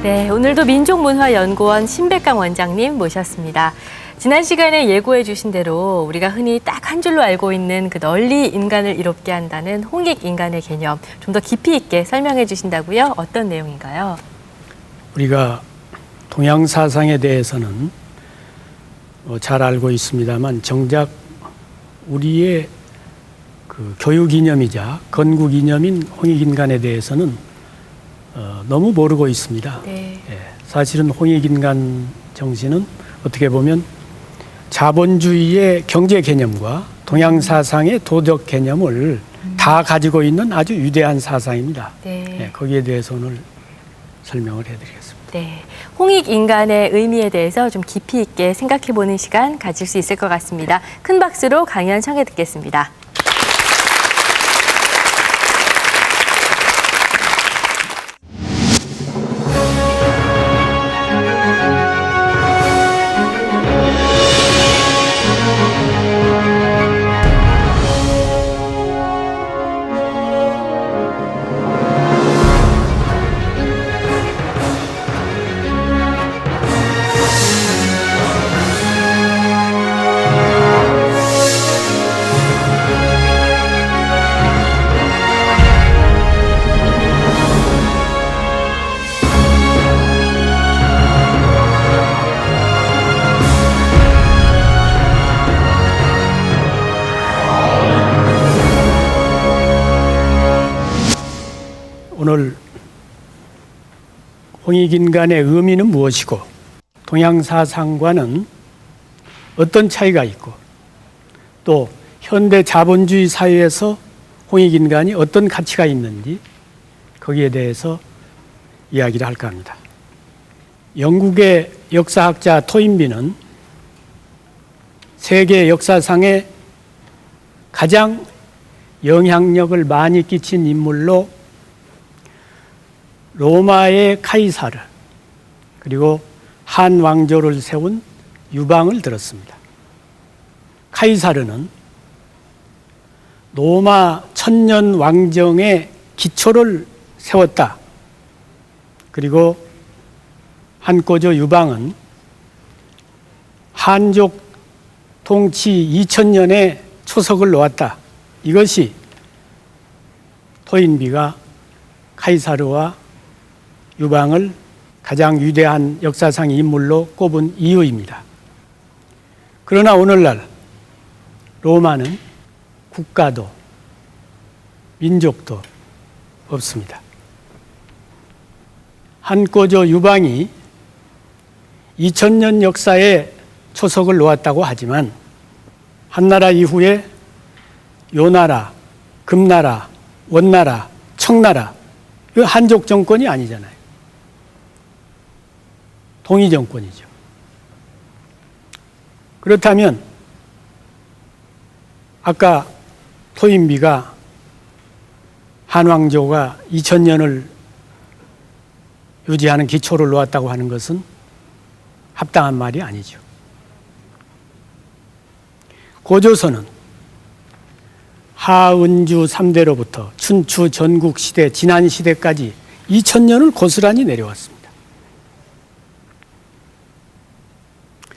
네, 오늘도 민족문화연구원 신백강 원장님 모셨습니다. 지난 시간에 예고해 주신 대로 우리가 흔히 딱 한 줄로 알고 있는 그 널리 인간을 이롭게 한다는 홍익인간의 개념 좀 더 깊이 있게 설명해 주신다고요? 어떤 내용인가요? 우리가 동양 사상에 대해서는 잘 알고 있습니다만 정작 우리의 그 교육 이념이자 건국 이념인 홍익인간에 대해서는 너무 모르고 있습니다. 네. 사실은 홍익인간 정신은 어떻게 보면 자본주의의 경제 개념과 동양 사상의 도덕 개념을 다 가지고 있는 아주 위대한 사상입니다. 네. 거기에 대해서 오늘 설명을 해드리겠습니다. 네, 홍익인간의 의미에 대해서 좀 깊이 있게 생각해보는 시간 가질 수 있을 것 같습니다. 큰 박수로 강연 청해 듣겠습니다. 오늘 홍익인간의 의미는 무엇이고 동양 사상과는 어떤 차이가 있고 또 현대 자본주의 사회에서 홍익인간이 어떤 가치가 있는지 거기에 대해서 이야기를 할까 합니다. 영국의 역사학자 토인비는 세계 역사상에 가장 영향력을 많이 끼친 인물로 로마의 카이사르 그리고 한 왕조를 세운 유방을 들었습니다. 카이사르는 로마 천년 왕정의 기초를 세웠다. 그리고 한꼬조 유방은 한족 통치 2000년에 초석을 놓았다. 이것이 토인비가 카이사르와 유방을 가장 위대한 역사상 인물로 꼽은 이유입니다. 그러나 오늘날 로마는 국가도 민족도 없습니다. 한꼬조 유방이 2000년 역사에 초석을 놓았다고 하지만 한나라 이후에 요나라, 금나라, 원나라, 청나라 이 한족 정권이 아니잖아요. 동이 정권이죠. 그렇다면 아까 토인비가 한왕조가 2000년을 유지하는 기초를 놓았다고 하는 것은 합당한 말이 아니죠. 고조선은 하은주 3대로부터 춘추 전국시대 진안시대까지 2000년을 고스란히 내려왔습니다.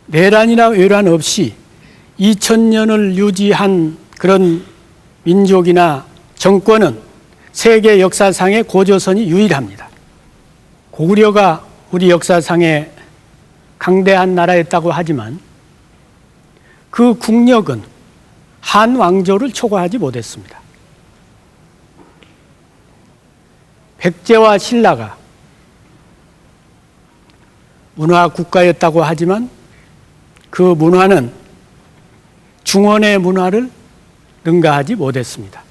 내란이나 외란 없이 2000년을 유지한 그런 민족이나 정권은 세계 역사상의 고조선이 유일합니다. 고구려가 우리 역사상에 강대한 나라였다고 하지만 그 국력은 한 왕조를 초과하지 못했습니다. 백제와 신라가 문화 국가였다고 하지만 그 문화는 중원의 문화를 능가하지 못했습니다.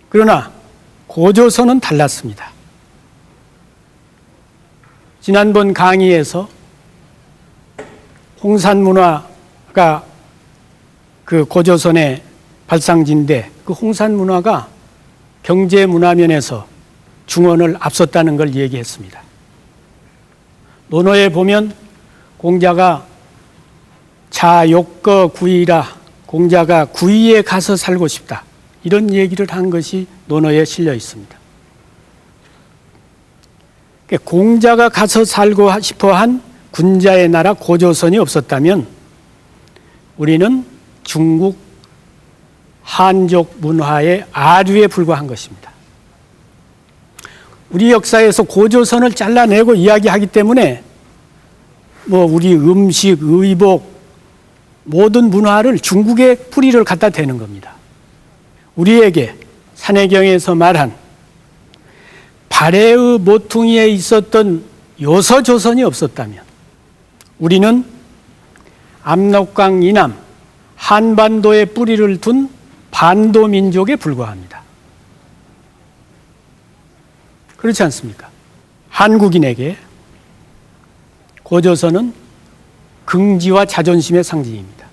그러나 고조선은 달랐습니다. 지난번 강의에서 홍산 문화가 그 고조선의 발상지인데 그 홍산 문화가 경제 문화면에서 중원을 앞섰다는 걸 얘기했습니다. 논어에 보면 공자가 자욕거 구이라, 공자가 구이에 가서 살고 싶다, 이런 얘기를 한 것이 논어에 실려 있습니다. 공자가 가서 살고 싶어한 군자의 나라 고조선이 없었다면 우리는 중국 한족 문화의 아류에 불과한 것입니다. 우리 역사에서 고조선을 잘라내고 이야기하기 때문에 우리 음식, 의복, 모든 문화를 중국의 뿌리를 갖다 대는 겁니다. 우리에게 산해경에서 말한 발해의 모퉁이에 있었던 요서조선이 없었다면 우리는 압록강 이남 한반도에 뿌리를 둔 반도 민족에 불과합니다. 그렇지 않습니까? 한국인에게 고조선은 긍지와 자존심의 상징입니다.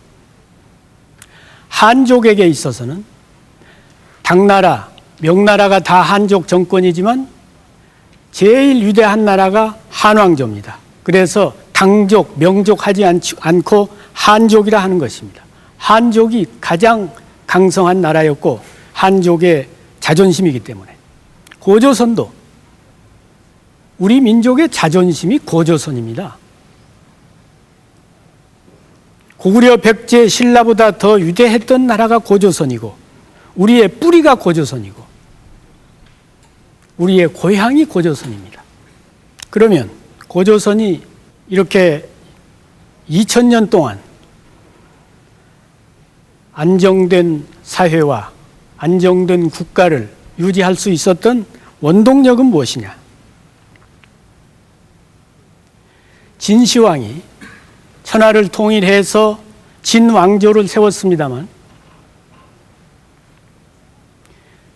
한족에게 있어서는 당나라, 명나라가 다 한족 정권이지만 제일 위대한 나라가 한왕조입니다. 그래서 당족, 명족 하지 않고 한족이라 하는 것입니다. 한족이 가장 강성한 나라였고 한족의 자존심이기 때문에 고조선도 우리 민족의 자존심이 고조선입니다. 고구려 백제 신라보다 더 위대했던 나라가 고조선이고 우리의 뿌리가 고조선이고 우리의 고향이 고조선입니다. 그러면 고조선이 이렇게 2000년 동안 안정된 사회와 안정된 국가를 유지할 수 있었던 원동력은 무엇이냐? 진시황이 천하를 통일해서 진왕조를 세웠습니다만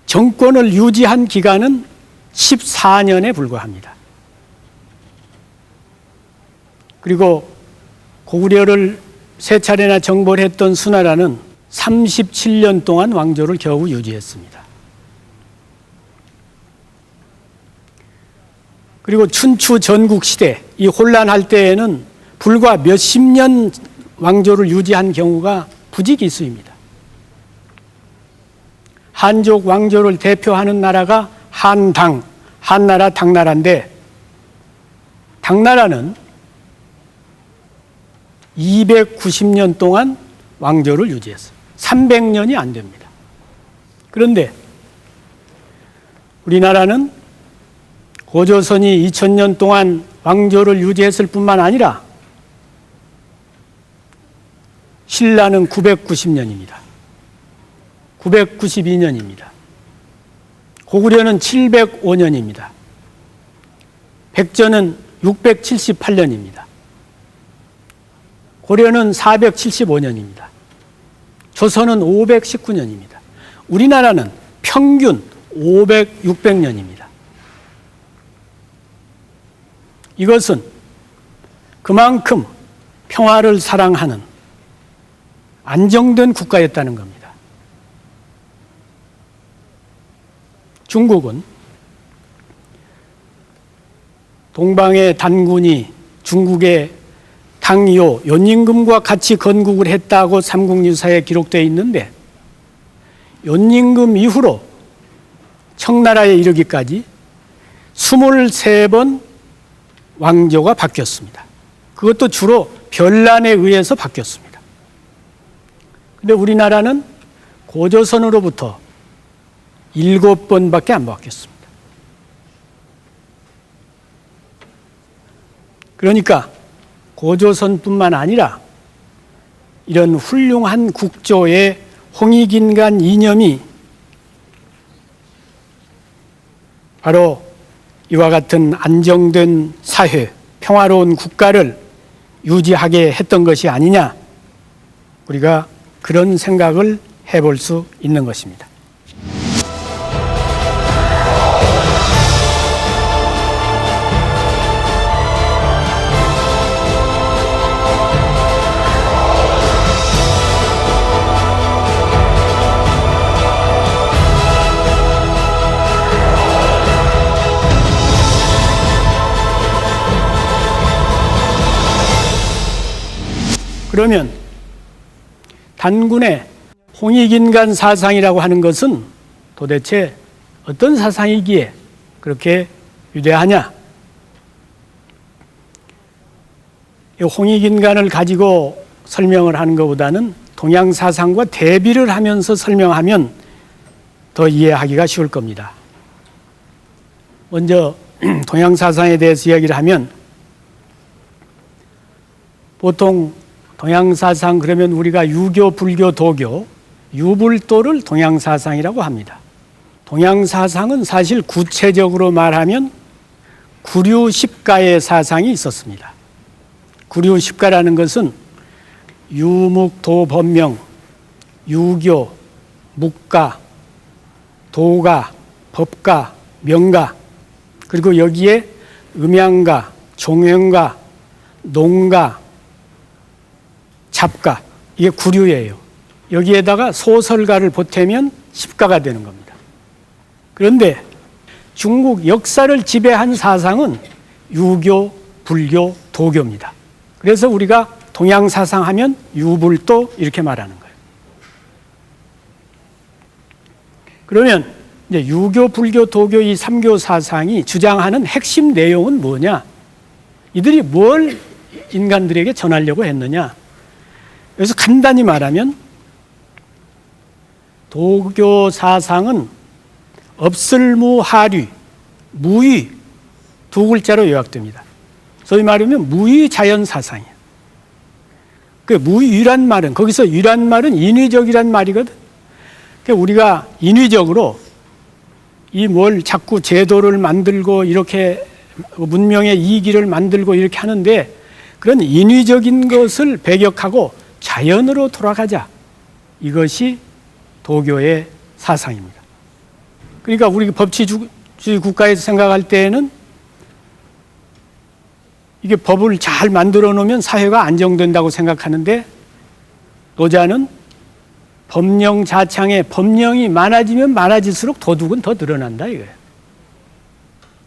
정권을 유지한 기간은 14년에 불과합니다. 그리고 고구려를 세 차례나 정벌 했던 수나라는 37년 동안 왕조를 겨우 유지했습니다. 그리고 춘추 전국시대, 이 혼란할 때에는 불과 몇십 년 왕조를 유지한 경우가 부지기수입니다. 한족 왕조를 대표하는 나라가 한당, 한나라, 당나라인데 당나라는 290년 동안 왕조를 유지했어요. 300년이 안 됩니다. 그런데 우리나라는 고조선이 2000년 동안 왕조를 유지했을 뿐만 아니라 신라는 990년입니다. 992년입니다. 고구려는 705년입니다. 백제는 678년입니다. 고려는 475년입니다. 조선은 519년입니다. 우리나라는 평균 600년입니다. 이것은 그만큼 평화를 사랑하는 안정된 국가였다는 겁니다. 중국은 동방의 단군이 중국의 당요, 연임금과 같이 건국을 했다고 삼국유사에 기록되어 있는데 연임금 이후로 청나라에 이르기까지 23번 왕조가 바뀌었습니다. 그것도 주로 변란에 의해서 바뀌었습니다. 그런데 우리나라는 고조선으로부터 7번밖에 안 바뀌었습니다. 그러니까 고조선뿐만 아니라 이런 훌륭한 국조의 홍익인간 이념이 바로 이와 같은 안정된 사회, 평화로운 국가를 유지하게 했던 것이 아니냐, 우리가 그런 생각을 해볼 수 있는 것입니다. 그러면 단군의 홍익인간 사상이라고 하는 것은 도대체 어떤 사상이기에 그렇게 위대하냐? 이 홍익인간을 가지고 설명을 하는 것보다는 동양사상과 대비를 하면서 설명하면 더 이해하기가 쉬울 겁니다. 먼저 동양사상에 대해서 이야기를 하면 보통 동양사상 그러면 우리가 유교, 불교, 도교, 유불도를 동양사상이라고 합니다. 동양사상은 사실 구체적으로 말하면 구류십가의 사상이 있었습니다. 구류십가라는 것은 유묵, 도, 법명, 유교, 묵가, 도가, 법가, 명가, 그리고 여기에 음양가, 종횡가, 농가, 잡가, 이게 구류예요. 여기에다가 소설가를 보태면 십가가 되는 겁니다. 그런데 중국 역사를 지배한 사상은 유교, 불교, 도교입니다. 그래서 우리가 동양사상 하면 유불도 이렇게 말하는 거예요. 그러면 이제 유교, 불교, 도교 이 삼교 사상이 주장하는 핵심 내용은 뭐냐? 이들이 뭘 인간들에게 전하려고 했느냐? 그래서 간단히 말하면 도교 사상은 업슬무하류, 무의 두 글자로 요약됩니다. 소위 말하면 무의자연 사상이에요. 그 무의란 말은 거기서 유란 말은 인위적이란 말이거든. 그러니까 우리가 인위적으로 이 뭘 자꾸 제도를 만들고 이렇게 문명의 이기를 만들고 이렇게 하는데 그런 인위적인 것을 배격하고 자연으로 돌아가자. 이것이 도교의 사상입니다. 그러니까 우리 법치주의 국가에서 생각할 때에는 이게 법을 잘 만들어 놓으면 사회가 안정된다고 생각하는데 노자는 법령 자창에 법령이 많아지면 많아질수록 도둑은 더 늘어난다 이거예요.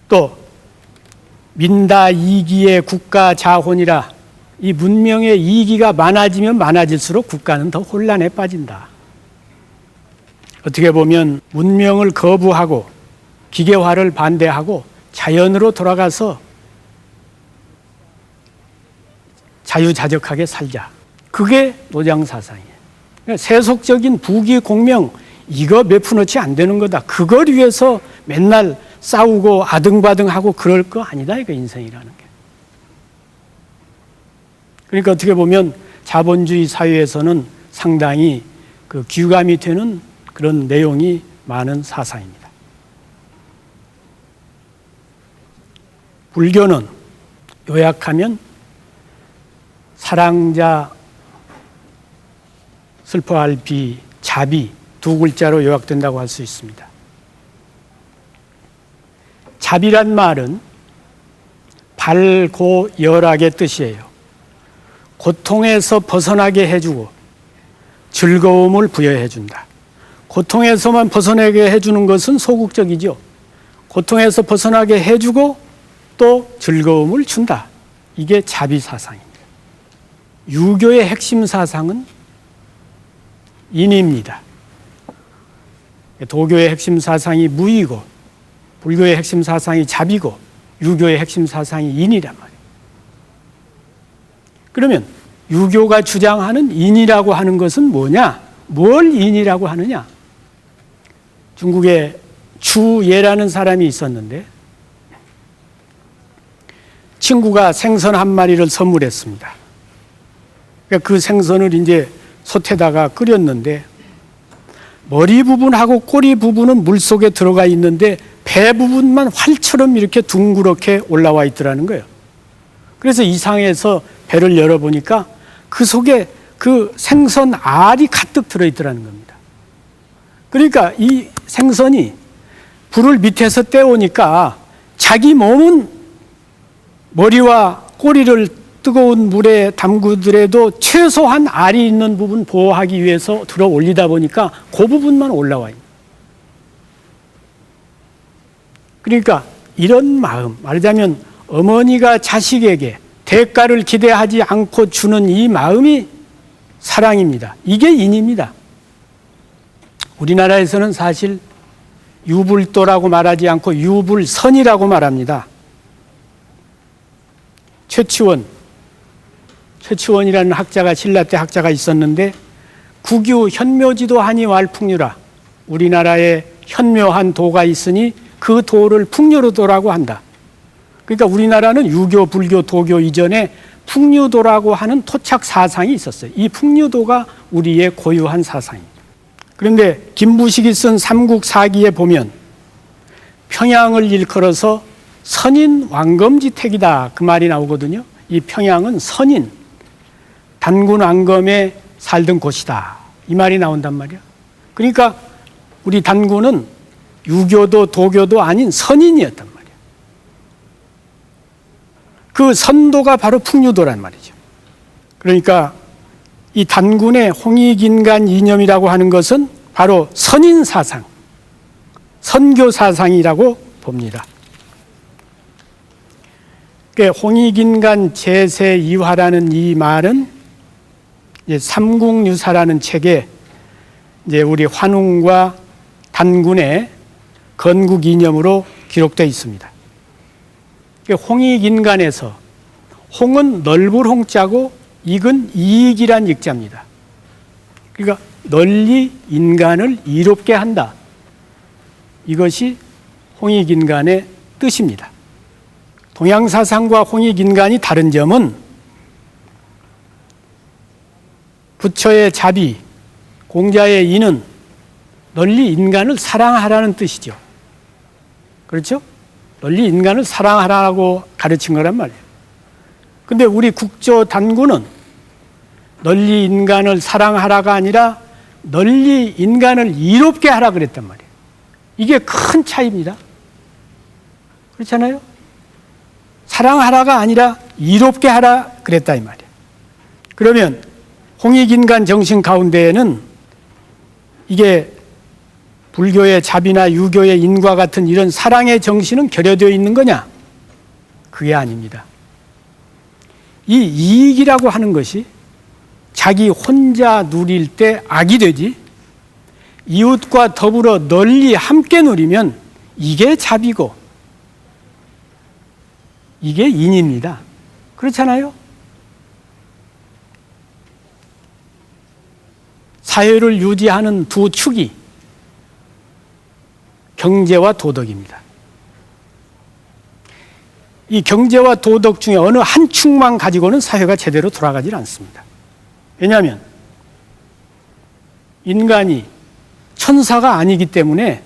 또 민다 이기의 국가 자혼이라 이 문명의 이기가 많아지면 많아질수록 국가는 더 혼란에 빠진다. 어떻게 보면 문명을 거부하고 기계화를 반대하고 자연으로 돌아가서 자유자적하게 살자. 그게 노장사상이에요. 그러니까 세속적인 부귀 공명 이거 몇 푼어치 안 되는 거다. 그걸 위해서 맨날 싸우고 아등바등하고 그럴 거 아니다. 이거 인생이라는 게. 그러니까 어떻게 보면 자본주의 사회에서는 상당히 그 귀감이 되는 그런 내용이 많은 사상입니다. 불교는 요약하면 사랑자, 슬퍼할 비, 자비 두 글자로 요약된다고 할 수 있습니다. 자비란 말은 발고열악의 뜻이에요. 고통에서 벗어나게 해주고 즐거움을 부여해준다. 고통에서만 벗어나게 해주는 것은 소극적이죠. 고통에서 벗어나게 해주고 또 즐거움을 준다. 이게 자비 사상입니다. 유교의 핵심 사상은 인입니다. 도교의 핵심 사상이 무이고 불교의 핵심 사상이 자비고 유교의 핵심 사상이 인이란 말이에요. 그러면 유교가 주장하는 인이라고 하는 것은 뭐냐? 뭘 인이라고 하느냐? 중국에 주예라는 사람이 있었는데 친구가 생선 한 마리를 선물했습니다. 그러니까 그 생선을 이제 솥에다가 끓였는데 머리 부분하고 꼬리 부분은 물속에 들어가 있는데 배 부분만 활처럼 이렇게 둥그렇게 올라와 있더라는 거예요. 그래서 이상해서 배를 열어보니까 그 속에 그 생선 알이 가득 들어있더라는 겁니다. 그러니까 이 생선이 불을 밑에서 떼오니까 자기 몸은 머리와 꼬리를 뜨거운 물에 담그더라도 최소한 알이 있는 부분 보호하기 위해서 들어 올리다 보니까 그 부분만 올라와 있는. 그러니까 이런 마음, 말하자면 어머니가 자식에게 대가를 기대하지 않고 주는 이 마음이 사랑입니다. 이게 인입니다. 우리나라에서는 사실 유불도라고 말하지 않고 유불선이라고 말합니다. 최치원이라는 학자가 신라 때 학자가 있었는데 국유 현묘지도 하니 왈풍류라. 우리나라에 현묘한 도가 있으니 그 도를 풍류도라고 한다. 그러니까 우리나라는 유교, 불교, 도교 이전에 풍류도라고 하는 토착 사상이 있었어요. 이 풍류도가 우리의 고유한 사상입니다. 그런데 김부식이 쓴 삼국사기에 보면 평양을 일컬어서 선인 왕검지택이다 그 말이 나오거든요. 이 평양은 선인, 단군 왕검에 살던 곳이다 이 말이 나온단 말이야. 그러니까 우리 단군은 유교도 도교도 아닌 선인이었단 말이야. 그 선도가 바로 풍류도란 말이죠. 그러니까 이 단군의 홍익인간 이념이라고 하는 것은 바로 선인 사상, 선교 사상이라고 봅니다. 홍익인간 제세이화라는 이 말은 이제 삼국유사라는 책에 이제 우리 환웅과 단군의 건국 이념으로 기록되어 있습니다. 홍익인간에서 홍은 넓을 홍자고 익은 이익이란 익자입니다. 그러니까 널리 인간을 이롭게 한다. 이것이 홍익인간의 뜻입니다. 동양사상과 홍익인간이 다른 점은 부처의 자비, 공자의 인은 널리 인간을 사랑하라는 뜻이죠. 그렇죠? 널리 인간을 사랑하라고 가르친 거란 말이에요. 근데 우리 국조 단군은 널리 인간을 사랑하라가 아니라 널리 인간을 이롭게 하라 그랬단 말이에요. 이게 큰 차이입니다. 그렇잖아요? 사랑하라가 아니라 이롭게 하라 그랬다 이 말이에요. 그러면 홍익인간 정신 가운데에는 이게 불교의 자비나 유교의 인과 같은 이런 사랑의 정신은 결여되어 있는 거냐? 그게 아닙니다. 이 이익이라고 하는 것이 자기 혼자 누릴 때 악이 되지 이웃과 더불어 널리 함께 누리면 이게 자비고 이게 인입니다. 그렇잖아요? 사회를 유지하는 두 축이 경제와 도덕입니다. 이 경제와 도덕 중에 어느 한 축만 가지고는 사회가 제대로 돌아가질 않습니다. 왜냐하면 인간이 천사가 아니기 때문에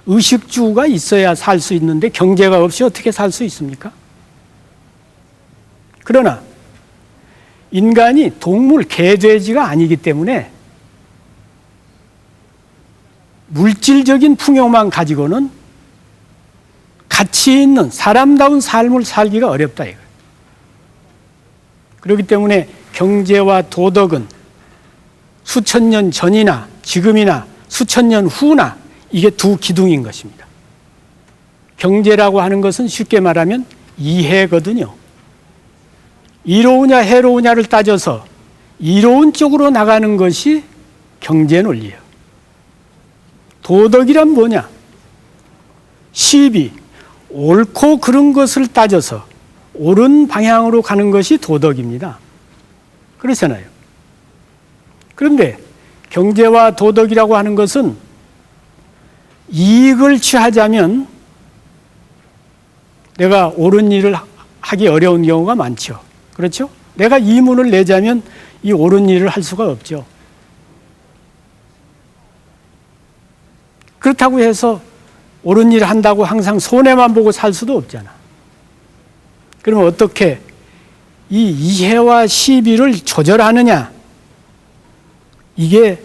의식주가 있어야 살 수 있는데 경제가 없이 어떻게 살 수 있습니까? 그러나 인간이 동물, 개, 돼지가 아니기 때문에 물질적인 풍요만 가지고는 가치 있는 사람다운 삶을 살기가 어렵다 이거예요. 그렇기 때문에 경제와 도덕은 수천 년 전이나 지금이나 수천 년 후나 이게 두 기둥인 것입니다. 경제라고 하는 것은 쉽게 말하면 이해거든요. 이로우냐 해로우냐를 따져서 이로운 쪽으로 나가는 것이 경제 논리예요. 도덕이란 뭐냐? 시비, 옳고 그른 것을 따져서 옳은 방향으로 가는 것이 도덕입니다. 그렇잖아요. 그런데 경제와 도덕이라고 하는 것은 이익을 취하자면 내가 옳은 일을 하기 어려운 경우가 많죠. 그렇죠? 내가 이문을 내자면 이 옳은 일을 할 수가 없죠. 그렇다고 해서 옳은 일을 한다고 항상 손해만 보고 살 수도 없잖아. 그러면 어떻게 이 이해와 시비를 조절하느냐? 이게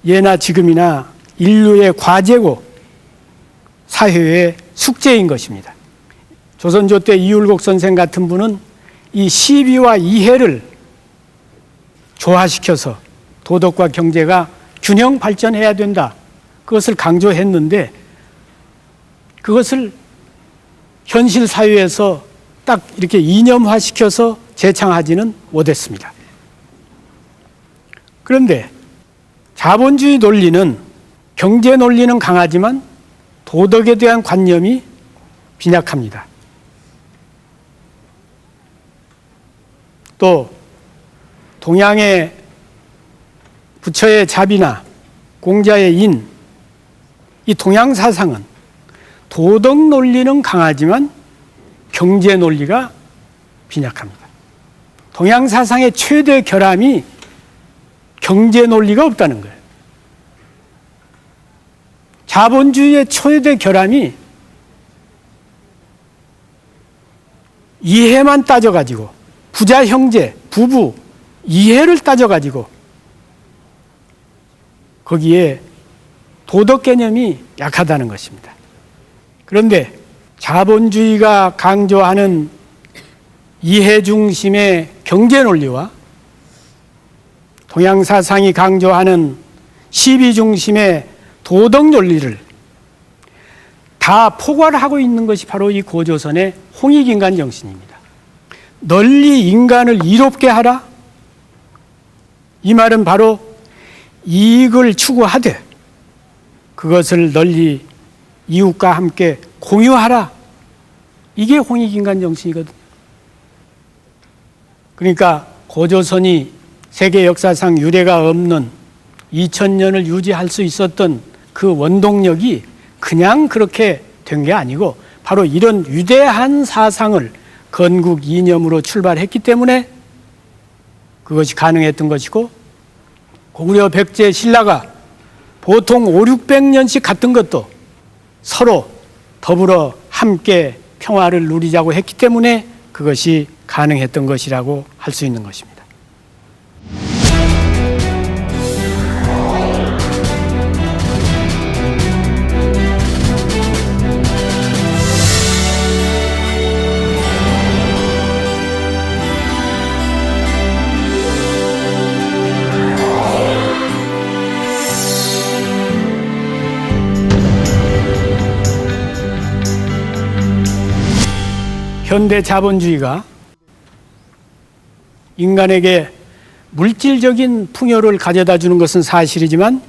예나 지금이나 인류의 과제고 사회의 숙제인 것입니다. 조선조 때 이율곡 선생 같은 분은 이 시비와 이해를 조화시켜서 도덕과 경제가 균형 발전해야 된다. 그것을 강조했는데 그것을 현실 사회에서 딱 이렇게 이념화시켜서 재창하지는 못했습니다. 그런데 자본주의 논리는 경제 논리는 강하지만 도덕에 대한 관념이 빈약합니다. 또 동양의 부처의 자비나 공자의 인, 이 동양 사상은 도덕 논리는 강하지만 경제 논리가 빈약합니다. 동양 사상의 최대 결함이 경제 논리가 없다는 거예요. 자본주의의 최대 결함이 이해만 따져가지고 부자 형제, 부부 이해를 따져가지고 거기에 도덕 개념이 약하다는 것입니다. 그런데 자본주의가 강조하는 이해 중심의 경제 논리와 동양 사상이 강조하는 시비 중심의 도덕 논리를 다 포괄하고 있는 것이 바로 이 고조선의 홍익인간 정신입니다. 널리 인간을 이롭게 하라. 이 말은 바로 이익을 추구하되 그것을 널리 이웃과 함께 공유하라. 이게 홍익인간 정신이거든요. 그러니까 고조선이 세계 역사상 유례가 없는 2000년을 유지할 수 있었던 그 원동력이 그냥 그렇게 된 게 아니고 바로 이런 위대한 사상을 건국 이념으로 출발했기 때문에 그것이 가능했던 것이고, 고구려 백제 신라가 보통 500~600년씩 갔던 것도 서로 더불어 함께 평화를 누리자고 했기 때문에 그것이 가능했던 것이라고 할 수 있는 것입니다. 현대 자본주의가 인간에게 물질적인 풍요를 가져다 주는 것은 사실이지만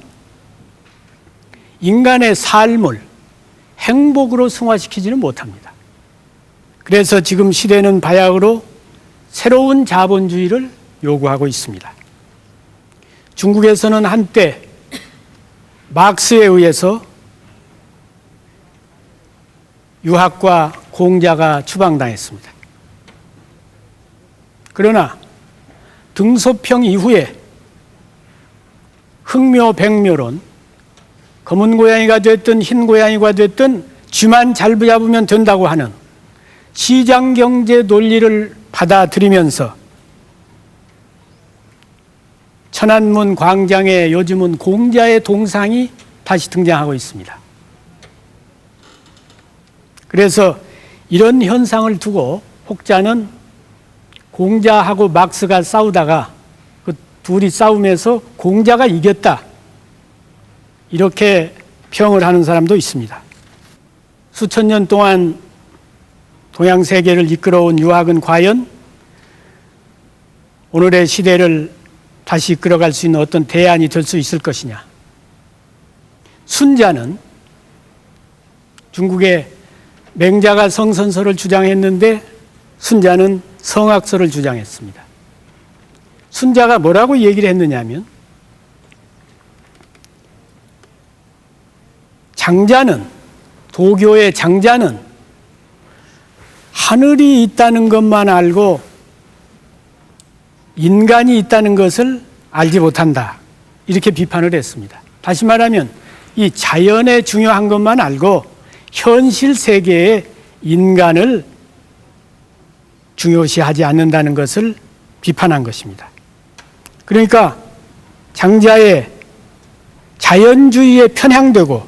인간의 삶을 행복으로 승화시키지는 못합니다. 그래서 지금 시대는 바야흐로 새로운 자본주의를 요구하고 있습니다. 중국에서는 한때 막스에 의해서 유학과 공자가 추방당했습니다. 그러나 등소평 이후에 흥묘 백묘론, 검은 고양이가 됐든 흰 고양이가 됐든 쥐만 잘 잡으면 된다고 하는 시장경제 논리를 받아들이면서 천안문 광장에 요즘은 공자의 동상이 다시 등장하고 있습니다. 그래서 이런 현상을 두고 혹자는 공자하고 막스가 싸우다가 그 둘이 싸움에서 공자가 이겼다, 이렇게 평을 하는 사람도 있습니다. 수천 년 동안 동양 세계를 이끌어온 유학은 과연 오늘의 시대를 다시 이끌어갈 수 있는 어떤 대안이 될 수 있을 것이냐. 순자는 중국의 맹자가 성선설을 주장했는데 순자는 성악설을 주장했습니다. 순자가 뭐라고 얘기를 했느냐면, 장자는, 도교의 장자는 하늘이 있다는 것만 알고 인간이 있다는 것을 알지 못한다, 이렇게 비판을 했습니다. 다시 말하면 이 자연의 중요한 것만 알고 현실 세계의 인간을 중요시하지 않는다는 것을 비판한 것입니다. 그러니까 장자의 자연주의에 편향되고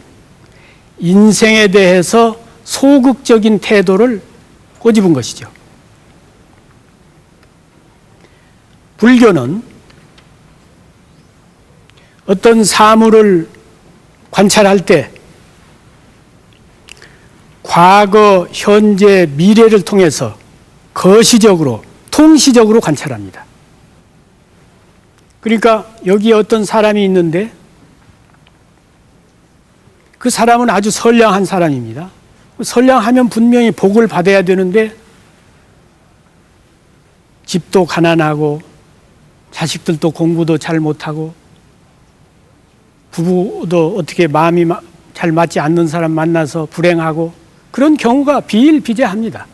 인생에 대해서 소극적인 태도를 꼬집은 것이죠. 불교는 어떤 사물을 관찰할 때 과거, 현재, 미래를 통해서 거시적으로, 통시적으로 관찰합니다. 그러니까 여기에 어떤 사람이 있는데 그 사람은 아주 선량한 사람입니다. 선량하면 분명히 복을 받아야 되는데 집도 가난하고 자식들도 공부도 잘 못하고 부부도 어떻게 마음이 잘 맞지 않는 사람 만나서 불행하고 그런 경우가 비일비재합니다.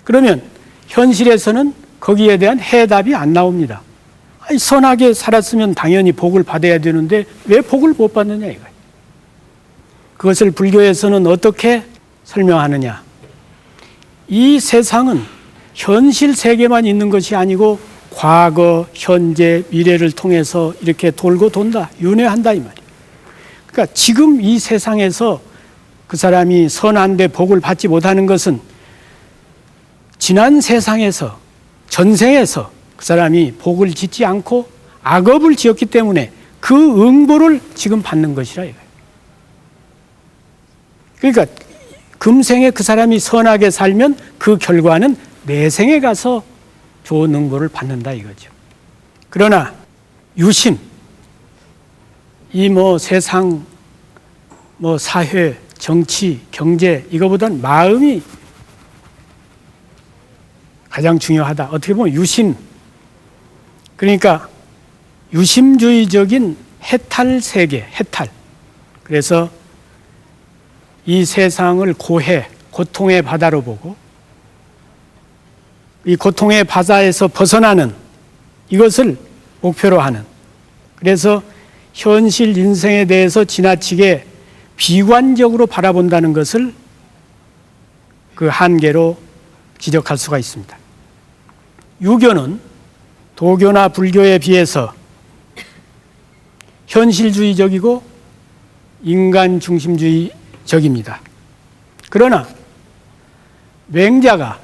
그러면 현실에서는 거기에 대한 해답이 안 나옵니다. 아니, 선하게 살았으면 당연히 복을 받아야 되는데 왜 복을 못 받느냐 이거예요. 그것을 불교에서는 어떻게 설명하느냐. 이 세상은 현실 세계만 있는 것이 아니고 과거, 현재, 미래를 통해서 이렇게 돌고 돈다, 윤회한다 이 말이에요. 그러니까 지금 이 세상에서 그 사람이 선한데 복을 받지 못하는 것은 지난 세상에서, 전생에서 그 사람이 복을 짓지 않고 악업을 지었기 때문에 그 응보를 지금 받는 것이라 이거예요. 그러니까 금생에 그 사람이 선하게 살면 그 결과는 내생에 가서 좋은 응보를 받는다 이거죠. 그러나 유심, 이 세상, 사회, 정치, 경제 이거보단 마음이 가장 중요하다. 어떻게 보면 유심, 그러니까 유심주의적인 해탈 세계, 해탈. 그래서 이 세상을 고해, 고통의 바다로 보고 이 고통의 바다에서 벗어나는 이것을 목표로 하는, 그래서 현실 인생에 대해서 지나치게 비관적으로 바라본다는 것을 그 한계로 지적할 수가 있습니다. 유교는 도교나 불교에 비해서 현실주의적이고 인간 중심주의적입니다. 그러나 맹자가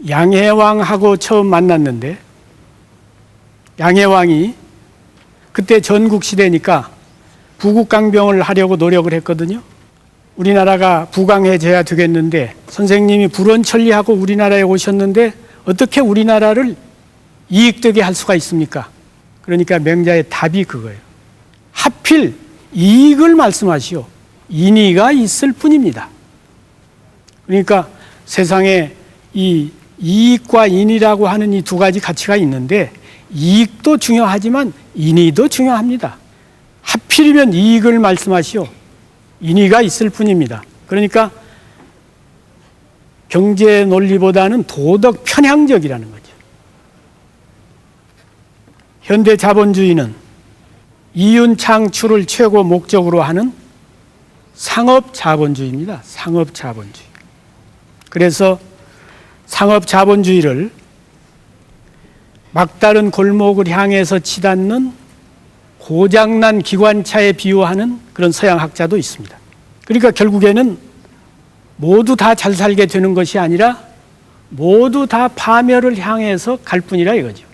양해왕하고 처음 만났는데 양해왕이 그때 전국시대니까 부국강병을 하려고 노력을 했거든요. 우리나라가 부강해져야 되겠는데 선생님이 불원천리하고 우리나라에 오셨는데 어떻게 우리나라를 이익되게 할 수가 있습니까? 그러니까 맹자의 답이 그거예요. 하필 이익을 말씀하시오. 인의가 있을 뿐입니다. 그러니까 세상에 이 이익과 인의라고 하는 이 두 가지 가치가 있는데 이익도 중요하지만 인의도 중요합니다. 하필이면 이익을 말씀하시오. 인의가 있을 뿐입니다. 그러니까 경제 논리보다는 도덕 편향적이라는 거죠. 현대 자본주의는 이윤 창출을 최고 목적으로 하는 상업 자본주의입니다. 상업 자본주의. 그래서 상업 자본주의를 막다른 골목을 향해서 치닫는 고장난 기관차에 비유하는 그런 서양 학자도 있습니다. 그러니까 결국에는 모두 다 잘 살게 되는 것이 아니라 모두 다 파멸을 향해서 갈 뿐이라 이거죠.